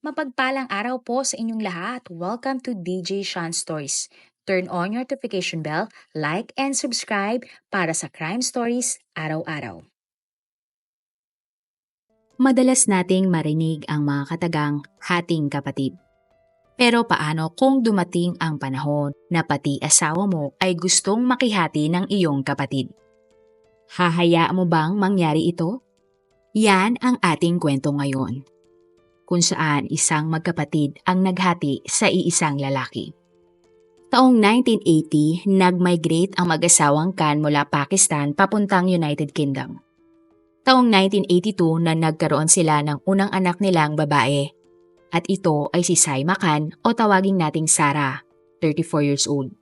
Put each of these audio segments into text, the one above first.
Mapagpalang araw po sa inyong lahat. Welcome to DJ Sean Stories. Turn on your notification bell, like and subscribe para sa crime stories araw-araw. Madalas nating marinig ang mga katagang hating kapatid. Pero paano kung dumating ang panahon na pati asawa mo ay gustong makihati ng iyong kapatid? Hahayaan mo bang mangyari ito? Yan ang ating kwento ngayon, kung saan isang magkapatid ang naghati sa iisang lalaki. Taong 1980, nag-migrate ang mag-asawang Khan mula Pakistan papuntang United Kingdom. Taong 1982 na nagkaroon sila ng unang anak nilang babae, at ito ay si Saima Khan o tawaging nating Sarah, 34 years old.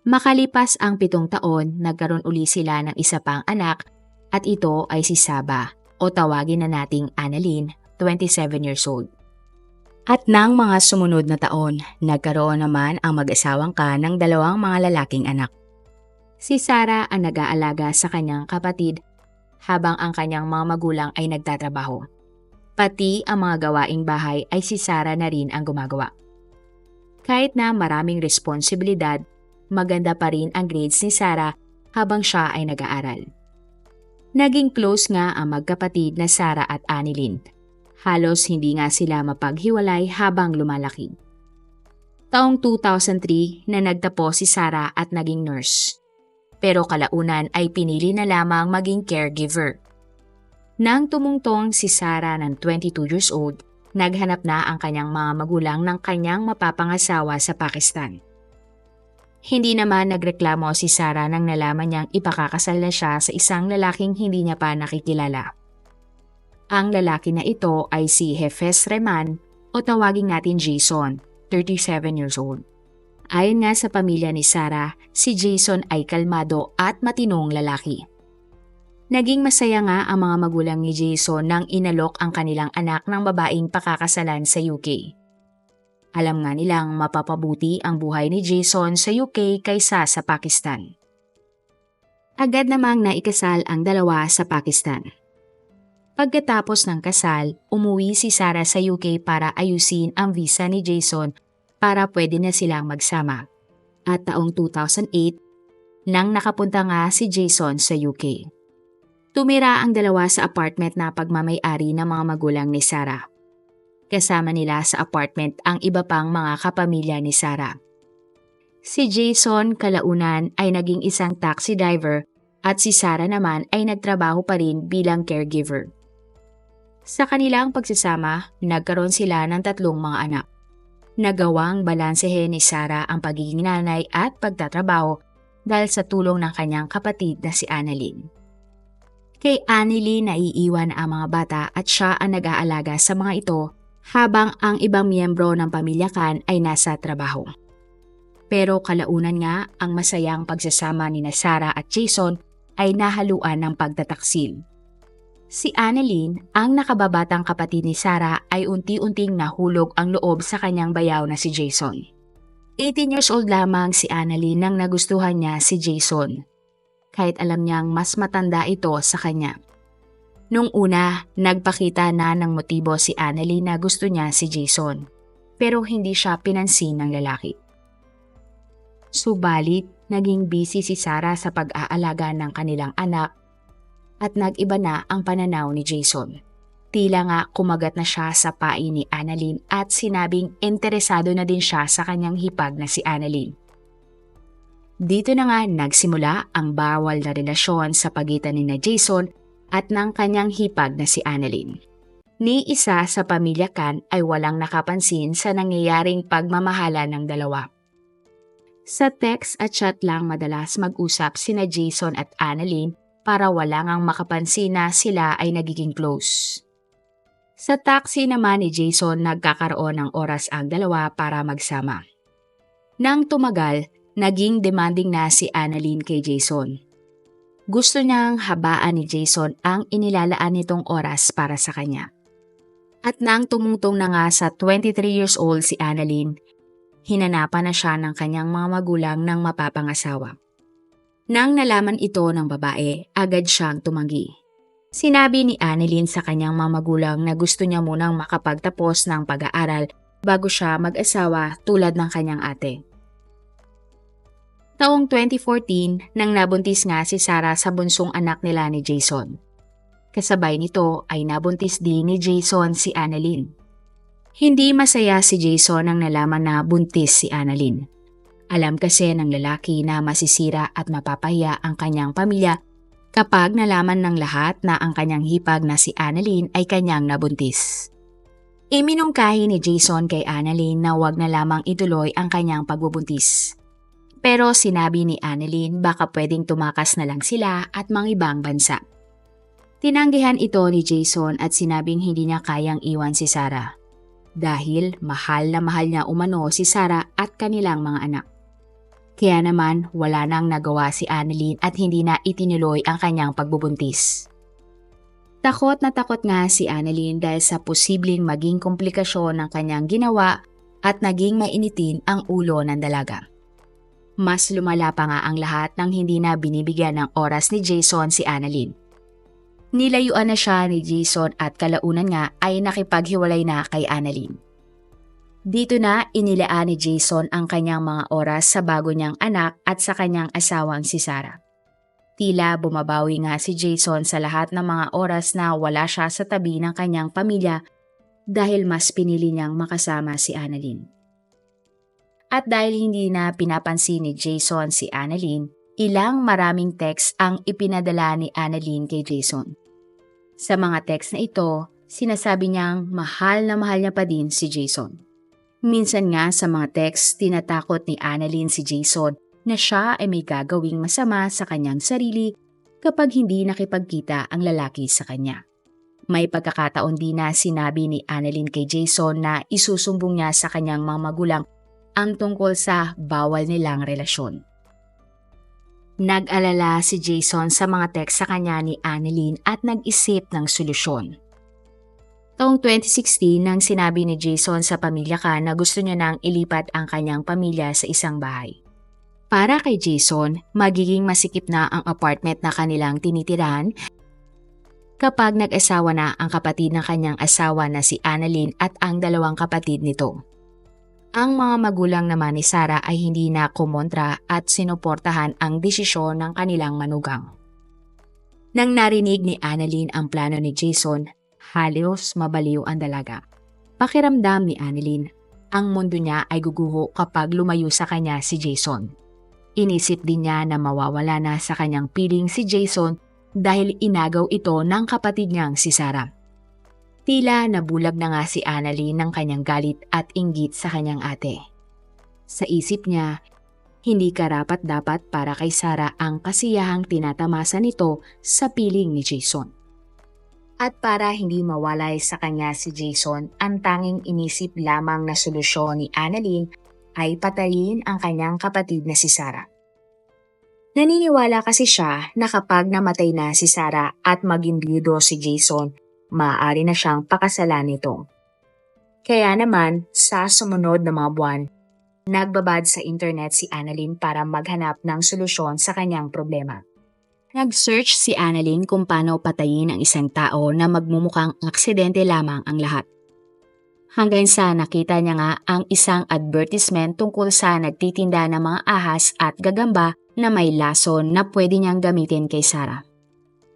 Makalipas ang 7 taon, nagkaroon uli sila ng isa pang anak at ito ay si Saba o tawagin na nating Annalyn, 27 years old. At nang mga sumunod na taon, nagkaroon naman ang mag-asawang Khan ng 2 mga lalaking anak. Si Sarah ang nag-aalaga sa kanyang kapatid habang ang kanyang mga magulang ay nagtatrabaho. Pati ang mga gawaing bahay ay si Sarah na rin ang gumagawa. Kahit na maraming responsibilidad, maganda pa rin ang grades ni Sarah habang siya ay nag-aaral. Naging close nga ang magkapatid na Sarah at Annalyn. Halos hindi nga sila mapaghiwalay habang lumalaki. Taong 2003 na nagtapos si Sarah at naging nurse. Pero kalaunan ay pinili na lamang maging caregiver. Nang tumungtong si Sarah ng 22 years old, naghanap na ang kanyang mga magulang ng kanyang mapapangasawa sa Pakistan. Hindi naman nagreklamo si Sarah nang nalaman niyang ipakakasal na siya sa isang lalaking hindi niya pa nakikilala. Ang lalaki na ito ay si Hafez Rehman o tawagin natin Jason, 37 years old. Ayon nga sa pamilya ni Sarah, si Jason ay kalmado at matinong lalaki. Naging masaya nga ang mga magulang ni Jason nang inalok ang kanilang anak ng babaeng pakakasalan sa UK. Alam nga nilang mapapabuti ang buhay ni Jason sa UK kaysa sa Pakistan. Agad namang naikasal ang dalawa sa Pakistan. Pagkatapos ng kasal, umuwi si Sarah sa UK para ayusin ang visa ni Jason para pwede na silang magsama. At taong 2008, nang nakapunta nga si Jason sa UK. Tumira ang dalawa sa apartment na pagmamay-ari ng mga magulang ni Sarah. Kasama nila sa apartment ang iba pang mga kapamilya ni Sarah. Si Jason kalaunan ay naging isang taxi driver at si Sarah naman ay nagtrabaho pa rin bilang caregiver. Sa kanilang pagsasama, nagkaroon sila ng 3 mga anak. Nagawang balansehin ni Sarah ang pagiging nanay at pagtatrabaho dahil sa tulong ng kanyang kapatid na si Annalyn. Kay Annalyn naiiwan ang mga bata at siya ang nag-aalaga sa mga ito habang ang ibang miyembro ng pamilya Khan ay nasa trabaho. Pero kalaunan nga ang masayang pagsasama ni Sarah at Jason ay nahaluan ng pagtataksil. Si Annalyn, ang nakababatang kapatid ni Sarah, ay unti-unting nahulog ang loob sa kanyang bayaw na si Jason. 18 years old lamang si Annalyn nang nagustuhan niya si Jason, kahit alam niyang mas matanda ito sa kanya. Nung una, nagpakita na ng motibo si Annalyn na gusto niya si Jason, pero hindi siya pinansin ng lalaki. Subalit, naging busy si Sarah sa pag-aalaga ng kanilang anak at nag-iba na ang pananaw ni Jason. Tila nga kumagat na siya sa pai ni Annalyn at sinabing interesado na din siya sa kanyang hipag na si Annalyn. Dito na nga nagsimula ang bawal na relasyon sa pagitan ni Jason at ng kanyang hipag na si Annalyn. Ni isa sa pamilya Khan ay walang nakapansin sa nangyayaring pagmamahala ng dalawa. Sa text at chat lang madalas mag-usap sina Jason at Annalyn para wala ngang makapansin na sila ay nagiging close. Sa taxi naman ni Jason nagkakaroon ng oras ang dalawa para magsama. Nang tumagal, naging demanding na si Annalyn kay Jason. Gusto niyang habaan ni Jason ang inilalaan nitong oras para sa kanya. At nang tumungtong na nga sa 23 years old si Annalyn, hinanapan na siya ng kanyang mga magulang ng mapapangasawa. Nang nalaman ito ng babae, agad siyang tumanggi. Sinabi ni Annalyn sa kanyang mga magulang na gusto niya munang makapagtapos ng pag-aaral bago siya mag-asawa tulad ng kanyang ate. Taong 2014 nang nabuntis nga si Sarah sa bunsong anak nila ni Jason. Kasabay nito ay nabuntis din ni Jason si Annalyn. Hindi masaya si Jason nang nalaman na buntis si Annalyn. Alam kasi ng lalaki na masisira at mapapahiya ang kanyang pamilya kapag nalaman ng lahat na ang kanyang hipag na si Annalyn ay kanyang nabuntis. Iminungkahi ni Jason kay Annalyn na wag na lamang ituloy ang kanyang pagbubuntis. Pero sinabi ni Annalyn baka pwedeng tumakas na lang sila at mangibang bansa. Tinanggihan ito ni Jason at sinabing hindi niya kayang iwan si Sarah. Dahil mahal na mahal niya umano si Sarah at kanilang mga anak. Kaya naman wala nang nagawa si Annalyn at hindi na itinuloy ang kanyang pagbubuntis. Takot na takot nga si Annalyn dahil sa posibleng maging komplikasyon ng kanyang ginawa at naging mainitin ang ulo ng dalaga. Mas lumala pa nga ang lahat nang hindi na binibigyan ng oras ni Jason si Annalyn. Nilayuan na siya ni Jason at kalaunan nga ay nakipaghiwalay na kay Annalyn. Dito na inilaan ni Jason ang kanyang mga oras sa bago niyang anak at sa kanyang asawang si Sarah. Tila bumabawi nga si Jason sa lahat ng mga oras na wala siya sa tabi ng kanyang pamilya dahil mas pinili niyang makasama si Annalyn. At dahil hindi na pinapansin ni Jason si Annalyn, ilang maraming text ang ipinadala ni Annalyn kay Jason. Sa mga text na ito, sinasabi niyang mahal na mahal niya pa din si Jason. Minsan nga sa mga text, tinatakot ni Annalyn si Jason na siya ay may gagawing masama sa kanyang sarili kapag hindi nakipagkita ang lalaki sa kanya. May pagkakataon din na sinabi ni Annalyn kay Jason na isusumbong niya sa kanyang mga magulang ang tungkol sa bawal nilang relasyon. Nag-alala si Jason sa mga text sa kanya ni Annalyn at nag-isip ng solusyon. Taong 2016 nang sinabi ni Jason sa pamilya na gusto niya nang ilipat ang kanyang pamilya sa isang bahay. Para kay Jason, magiging masikip na ang apartment na kanilang tinitirahan kapag nag-asawa na ang kapatid ng kanyang asawa na si Annalyn at ang dalawang kapatid nito. Ang mga magulang naman ni Sarah ay hindi na kumontra at sinuportahan ang desisyon ng kanilang manugang. Nang narinig ni Annalyn ang plano ni Jason, halos mabaliw ang dalaga. Pakiramdam ni Annalyn, ang mundo niya ay guguho kapag lumayo sa kanya si Jason. Inisip din niya na mawawala na sa kanyang piling si Jason dahil inagaw ito ng kapatid niyang si Sarah. Tila nabulag na nga si Annalyn ng kanyang galit at inggit sa kanyang ate. Sa isip niya, hindi karapat-dapat para kay Sarah ang kasiyahang tinatamasa nito sa piling ni Jason. At para hindi mawalay sa kanya si Jason, ang tanging inisip lamang na solusyon ni Annalyn ay patayin ang kanyang kapatid na si Sarah. Naniniwala kasi siya na kapag namatay na si Sarah at maging biyudo si Jason, maaari na siyang pakasalan nito. Kaya naman, sa sumunod na mga buwan, nagbabad sa internet si Annalyn para maghanap ng solusyon sa kanyang problema. Nag-search si Annalyn kung paano patayin ang isang tao na magmumukhang aksidente lamang ang lahat. Hanggang sa nakita niya nga ang isang advertisement tungkol sa nagtitinda ng mga ahas at gagamba na may lason na pwede niyang gamitin kay Sarah.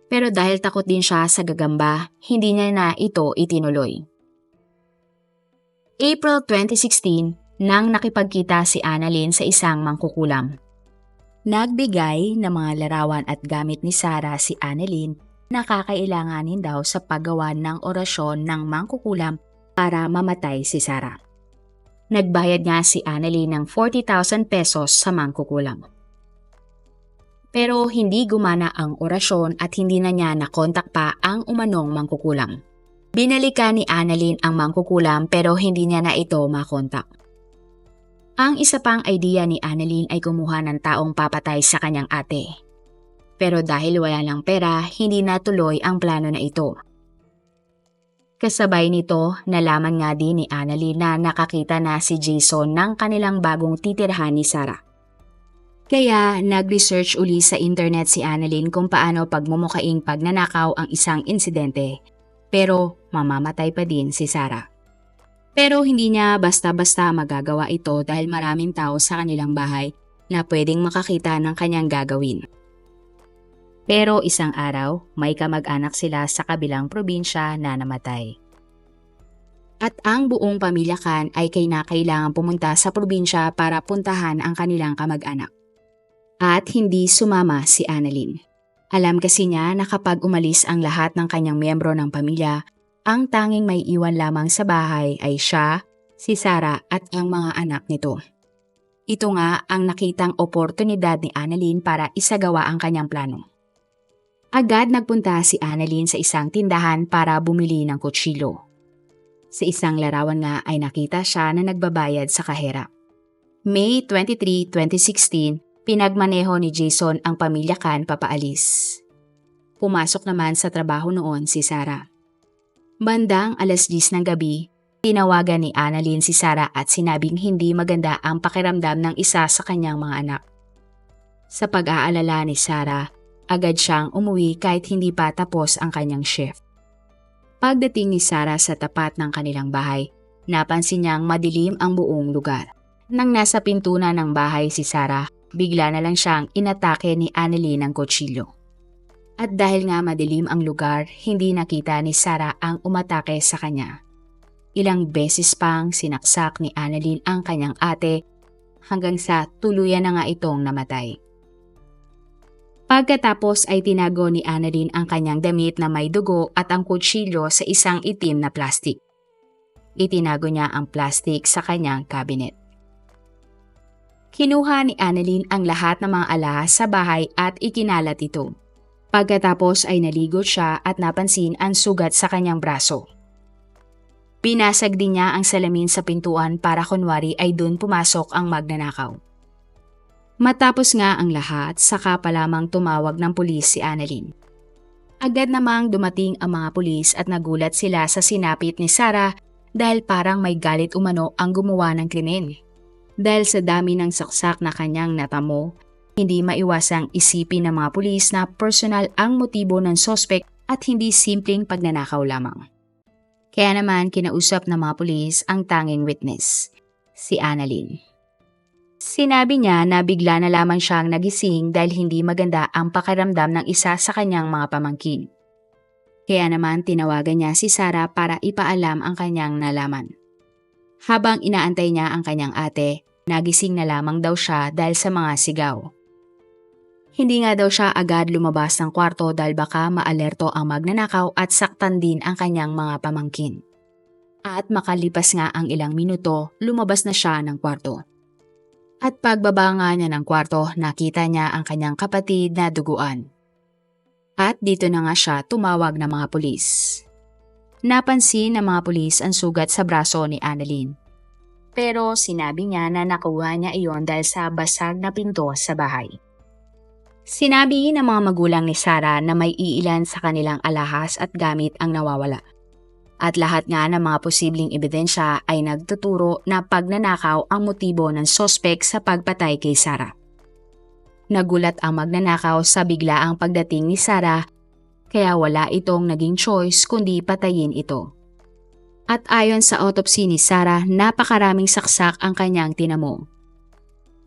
Pero dahil takot din siya sa gagamba, hindi niya na ito itinuloy. April 2016, nang nakipagkita si Annalyn sa isang mangkukulam. Nagbigay ng mga larawan at gamit ni Sarah si Annalyn na kakailanganin daw sa paggawa ng orasyon ng mangkukulam para mamatay si Sarah. Nagbayad nga si Annalyn ng 40,000 pesos sa mangkukulam. Pero hindi gumana ang orasyon at hindi na niya nakontak pa ang umanong mangkukulam. Binalikan ni Annalyn ang mangkukulam pero hindi niya na ito makontak. Ang isa pang idea ni Annalyn ay kumuha ng taong papatay sa kanyang ate. Pero dahil wala ng pera, hindi natuloy ang plano na ito. Kasabay nito, nalaman nga din ni Annalyn na nakakita na si Jason ng kanilang bagong titirahan ni Sarah. Kaya nag-research uli sa internet si Annalyn kung paano pagmumukaing pagnanakaw ang isang insidente. Pero mamamatay pa din si Sarah. Pero hindi niya basta-basta magagawa ito dahil maraming tao sa kanilang bahay na pwedeng makakita ng kanyang gagawin. Pero isang araw, may kamag-anak sila sa kabilang probinsya na namatay. At ang buong pamilya Khan ay kailangan pumunta sa probinsya para puntahan ang kanilang kamag-anak. At hindi sumama si Annalyn. Alam kasi niya na kapag umalis ang lahat ng kanyang miyembro ng pamilya, ang tanging may iwan lamang sa bahay ay siya, si Sarah at ang mga anak nito. Ito nga ang nakitang oportunidad ni Annalyn para isagawa ang kanyang plano. Agad nagpunta si Annalyn sa isang tindahan para bumili ng kutsilyo. Sa isang larawan nga ay nakita siya na nagbabayad sa kahera. May 23, 2016, pinagmaneho ni Jason ang pamilya Khan papaalis. Pumasok naman sa trabaho noon si Sarah. Bandang 10:00 ng gabi, tinawagan ni Annalyn si Sarah at sinabing hindi maganda ang pakiramdam ng isa sa kanyang mga anak. Sa pag-aalala ni Sarah, agad siyang umuwi kahit hindi pa tapos ang kanyang shift. Pagdating ni Sarah sa tapat ng kanilang bahay, napansin niyang madilim ang buong lugar. Nang nasa pintunan ng bahay si Sarah, bigla na lang siyang inatake ni Annalyn ng kutsilyo. At dahil nga madilim ang lugar, hindi nakita ni Sarah ang umatake sa kanya. Ilang beses pang sinaksak ni Annalyn ang kanyang ate hanggang sa tuluyan na nga itong namatay. Pagkatapos ay tinago ni Annalyn ang kanyang damit na may dugo at ang kutsilyo sa isang itim na plastik. Itinago niya ang plastik sa kanyang cabinet. Kinuha ni Annalyn ang lahat ng mga alahas sa bahay at ikinalat ito. Pagkatapos ay naligot siya at napansin ang sugat sa kanyang braso. Pinasag din niya ang salamin sa pintuan para kunwari ay doon pumasok ang magnanakaw. Matapos nga ang lahat, saka pa lamang tumawag ng pulis si Annalyn. Agad namang dumating ang mga pulis at nagulat sila sa sinapit ni Sarah dahil parang may galit umano ang gumawa ng krimen. Dahil sa dami ng saksak na kanyang natamo, hindi maiwasang isipin ng mga pulis na personal ang motibo ng sospek at hindi simpleng pagnanakaw lamang. Kaya naman kinausap ng mga pulis ang tanging witness, si Annalyn. Sinabi niya na bigla na lamang siyang nagising dahil hindi maganda ang pakiramdam ng isa sa kanyang mga pamangkin. Kaya naman tinawagan niya si Sarah para ipaalam ang kanyang nalaman. Habang inaantay niya ang kanyang ate, nagising na lamang daw siya dahil sa mga sigaw. Hindi nga daw siya agad lumabas ng kwarto dahil baka maalerto ang magnanakaw at saktan din ang kanyang mga pamangkin. At makalipas nga ang ilang minuto, lumabas na siya ng kwarto. At pagbaba nga niya ng kwarto, nakita niya ang kanyang kapatid na duguan. At dito na nga siya tumawag ng mga pulis. Napansin ng mga pulis ang sugat sa braso ni Annalyn. Pero sinabi niya na nakuha niya iyon dahil sa basag na pinto sa bahay. Sinabi ng mga magulang ni Sarah na may iilan sa kanilang alahas at gamit ang nawawala. At lahat nga ng mga posibleng ebidensya ay nagtuturo na pagnanakaw ang motibo ng sospek sa pagpatay kay Sarah. Nagulat ang magnanakaw sa biglaang pagdating ni Sarah, kaya wala itong naging choice kundi patayin ito. At ayon sa autopsy ni Sarah, napakaraming saksak ang kanyang tinamo.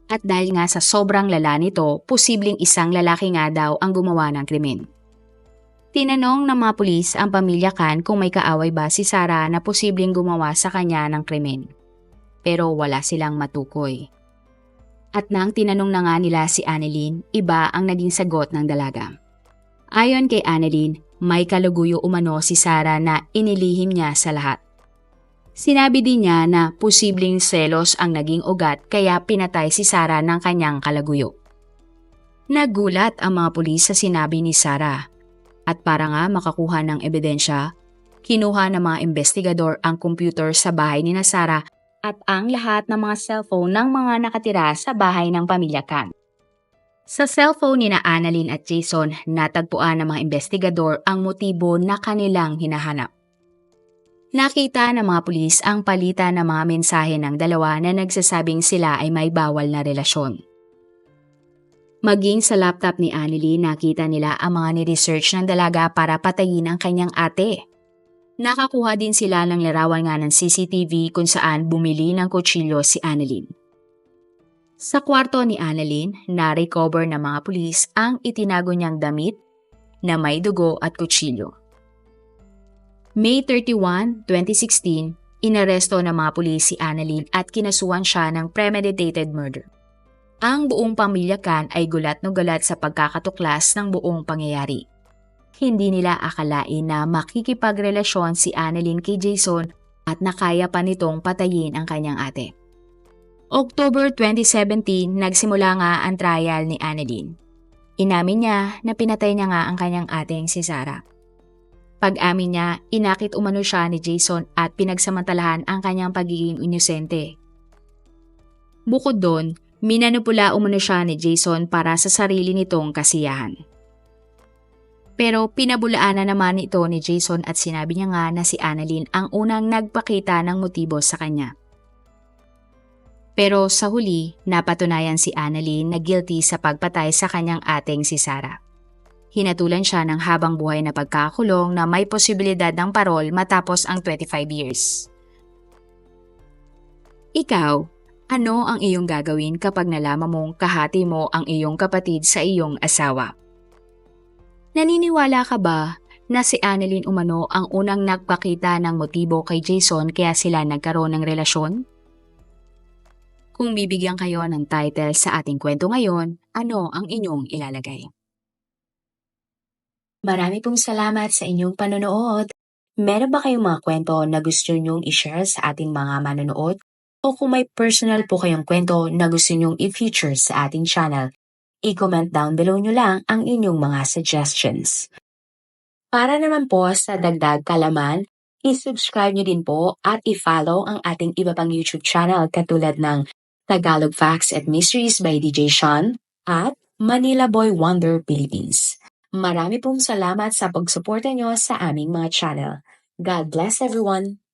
At dahil nga sa sobrang lala nito, posibleng isang lalaki nga daw ang gumawa ng krimen. Tinanong ng mga pulis ang pamilya Khan kung may kaaway ba si Sarah na posibleng gumawa sa kanya ng krimen. Pero wala silang matukoy. At nang tinanong na nga nila si Annalyn, iba ang naging sagot ng dalaga. Ayon kay Annalyn, may kaluguyo umano si Sarah na inilihim niya sa lahat. Sinabi din niya na posibleng selos ang naging ugat kaya pinatay si Sarah ng kanyang kalaguyo. Nagulat ang mga pulis sa sinabi ni Sarah. At para nga makakuha ng ebidensya, kinuha ng mga investigador ang computer sa bahay ni Sarah at ang lahat ng mga cellphone ng mga nakatira sa bahay ng pamilya Khan. Sa cellphone ni Annalyn at Jason, natagpuan ng mga investigador ang motibo na kanilang hinahanap. Nakita ng mga pulis ang palitan ng mga mensahe ng dalawa na nagsasabing sila ay may bawal na relasyon. Maging sa laptop ni Annalyn, nakita nila ang mga ni-research ng dalaga para patayin ang kanyang ate. Nakakuha din sila ng larawan nga ng CCTV kung saan bumili ng kutsilyo si Annalyn. Sa kwarto ni Annalyn, na-recover ng mga pulis ang itinago niyang damit na may dugo at kutsilyo. May 31, 2016, inaresto ng mga pulis si Annalyn at kinasuhan siya ng premeditated murder. Ang buong pamilya Khan ay gulat no gulat sa pagkakatuklas ng buong pangyayari. Hindi nila akalain na makikipagrelasyon si Annalyn kay Jason at nakaya pa nitong patayin ang kanyang ate. October 2017, nagsimula nga ang trial ni Annalyn. Inamin niya na pinatay niya nga ang kanyang ating si Sarah. Pag-amin niya, inakit umano siya ni Jason at pinagsamantalahan ang kanyang pagiging inosente. Bukod doon, minanipula umano siya ni Jason para sa sarili nitong kasiyahan. Pero pinabulaan na naman ito ni Jason at sinabi niya nga na si Annalyn ang unang nagpakita ng motibo sa kanya. Pero sa huli, napatunayan si Annalyn na guilty sa pagpatay sa kanyang ating si Sarah. Hinatulan siya ng habang buhay na pagkakulong na may posibilidad ng parol matapos ang 25 years. Ikaw, ano ang iyong gagawin kapag nalaman mong kahati mo ang iyong kapatid sa iyong asawa? Naniniwala ka ba na si Annalyn umano ang unang nagpakita ng motibo kay Jason kaya sila nagkaroon ng relasyon? Kung bibigyan kayo ng title sa ating kwento ngayon, ano ang inyong ilalagay? Marami pong salamat sa inyong panonood. Meron ba kayong mga kwento na gusto nyong i-share sa ating mga manonood? O kung may personal po kayong kwento na gusto nyong i-feature sa ating channel, i-comment down below nyo lang ang inyong mga suggestions. Para naman po sa dagdag kalaman, i-subscribe nyo din po at i-follow ang ating iba pang YouTube channel katulad ng Tagalog Facts and Mysteries by DJ Sean at Manila Boy Wonder Philippines. Marami pong salamat sa pagsuporta nyo sa aming mga channel. God bless everyone!